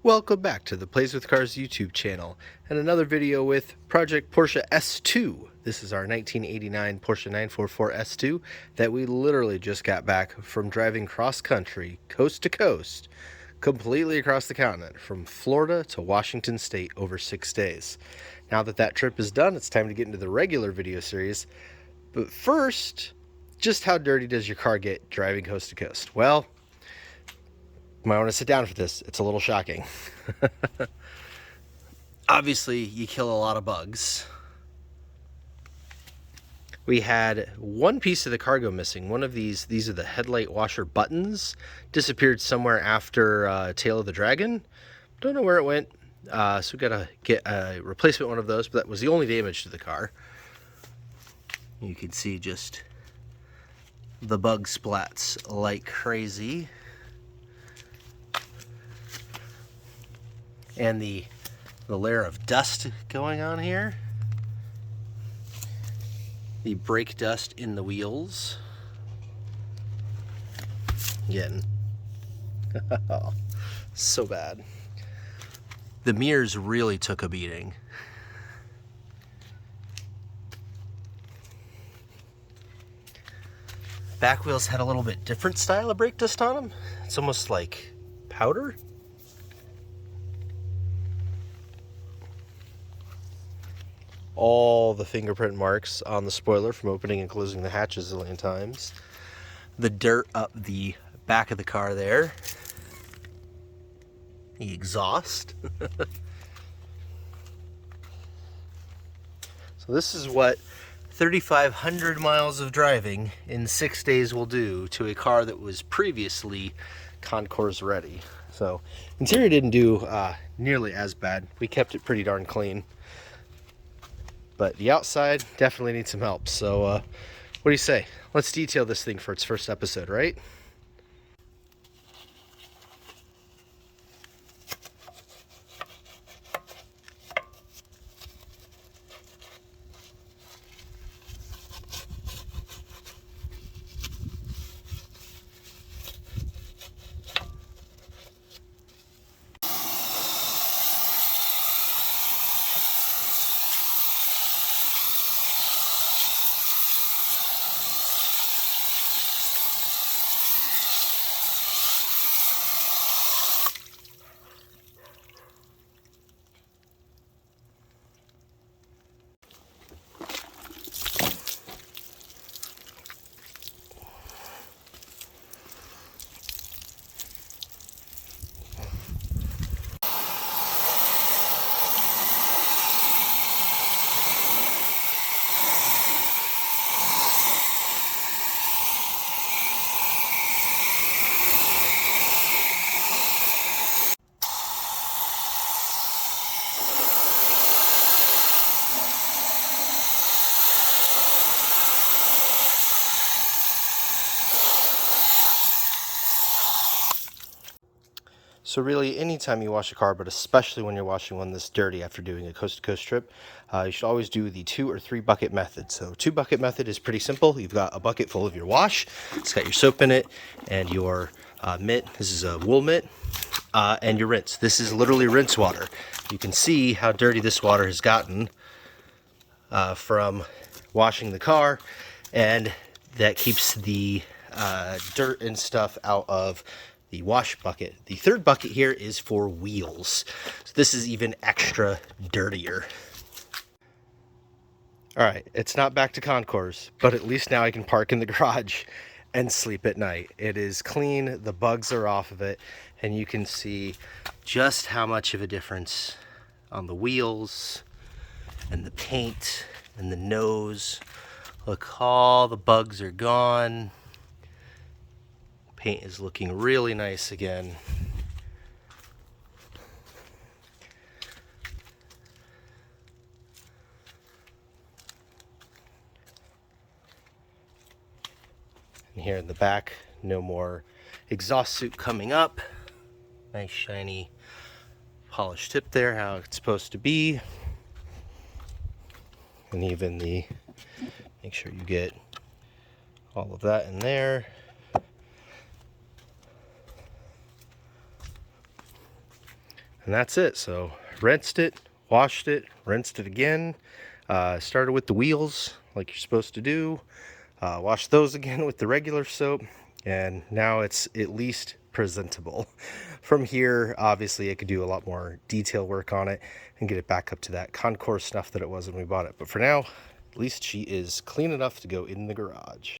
Welcome back to the Plays with Cars YouTube channel and another video with Project Porsche S2. This is our 1989 Porsche 944 S2 that we literally just got back from driving cross country, coast to coast, completely across the continent from Florida to Washington State over 6 days. Now that that trip is done, it's time to get into the regular video series. But first, just how dirty does your car get driving coast to coast? Well, you might want to sit down for this. It's a little shocking. Obviously, you kill a lot of bugs. We had one piece of the cargo missing. One of these are the headlight washer buttons. Disappeared somewhere after Tail of the Dragon. Don't know where it went. So we gotta get a replacement one of those, but that was the only damage to the car. You can see just the bug splats like crazy. And the layer of dust going on here. The brake dust in the wheels. Again. So bad. The mirrors really took a beating. Back wheels had a little bit different style of brake dust on them. It's almost like powder. All the fingerprint marks on the spoiler from opening and closing the hatches a zillion times. The dirt up the back of the car there. The exhaust. So this is what 3,500 miles of driving in 6 days will do to a car that was previously concours ready. So interior didn't do nearly as bad. We kept it pretty darn clean. But the outside definitely needs some help. So what do you say? Let's detail this thing for its first episode, right? So really, anytime you wash a car, but especially when you're washing one this dirty after doing a coast-to-coast trip, you should always do the 2 or 3 bucket method. So 2 bucket method is pretty simple. You've got a bucket full of your wash. It's got your soap in it and your mitt. This is a wool mitt. And your rinse. This is literally rinse water. You can see how dirty this water has gotten from washing the car, and that keeps the dirt and stuff out of the wash bucket. The 3rd bucket here is for wheels. So this is even extra dirtier. All right, it's not back to concours, but at least now I can park in the garage and sleep at night. It is clean, the bugs are off of it, and you can see just how much of a difference on the wheels and the paint and the nose. Look, all the bugs are gone. Paint is looking really nice again. And here in the back, no more exhaust suit coming up. Nice shiny polished tip there, how it's supposed to be. And even make sure you get all of that in there. And that's it. So rinsed it, washed it, rinsed it again. Started with the wheels like you're supposed to do. Washed those again with the regular soap. And now it's at least presentable. From here, obviously, I could do a lot more detail work on it and get it back up to that concours snuff that it was when we bought it. But for now, at least she is clean enough to go in the garage.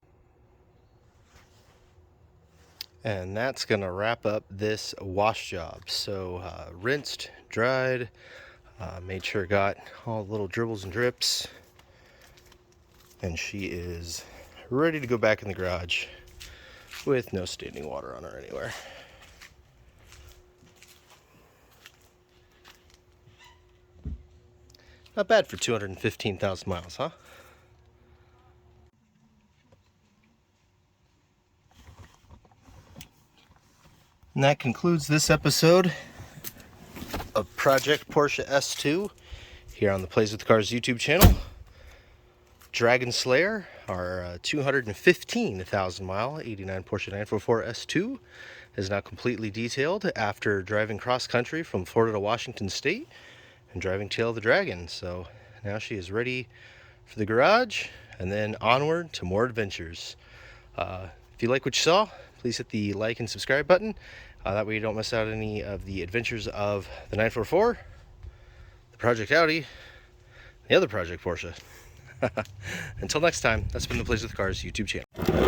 And that's gonna wrap up this wash job. So rinsed, dried, made sure it got all the little dribbles and drips, and she is ready to go back in the garage with no standing water on her anywhere. Not bad for 215,000 miles, huh? And that concludes this episode of Project Porsche S2 here on the Plays with Cars YouTube channel. Dragon Slayer, our 215,000 mile 89 Porsche 944 S2 is now completely detailed after driving cross country from Florida to Washington State and driving Tail of the Dragon. So now she is ready for the garage and then onward to more adventures. If you like what you saw, please hit the like and subscribe button. That way you don't miss out any of the adventures of the 944, the Project Audi, the other Project Porsche. Until next time, that's been the Plays with Cars YouTube channel.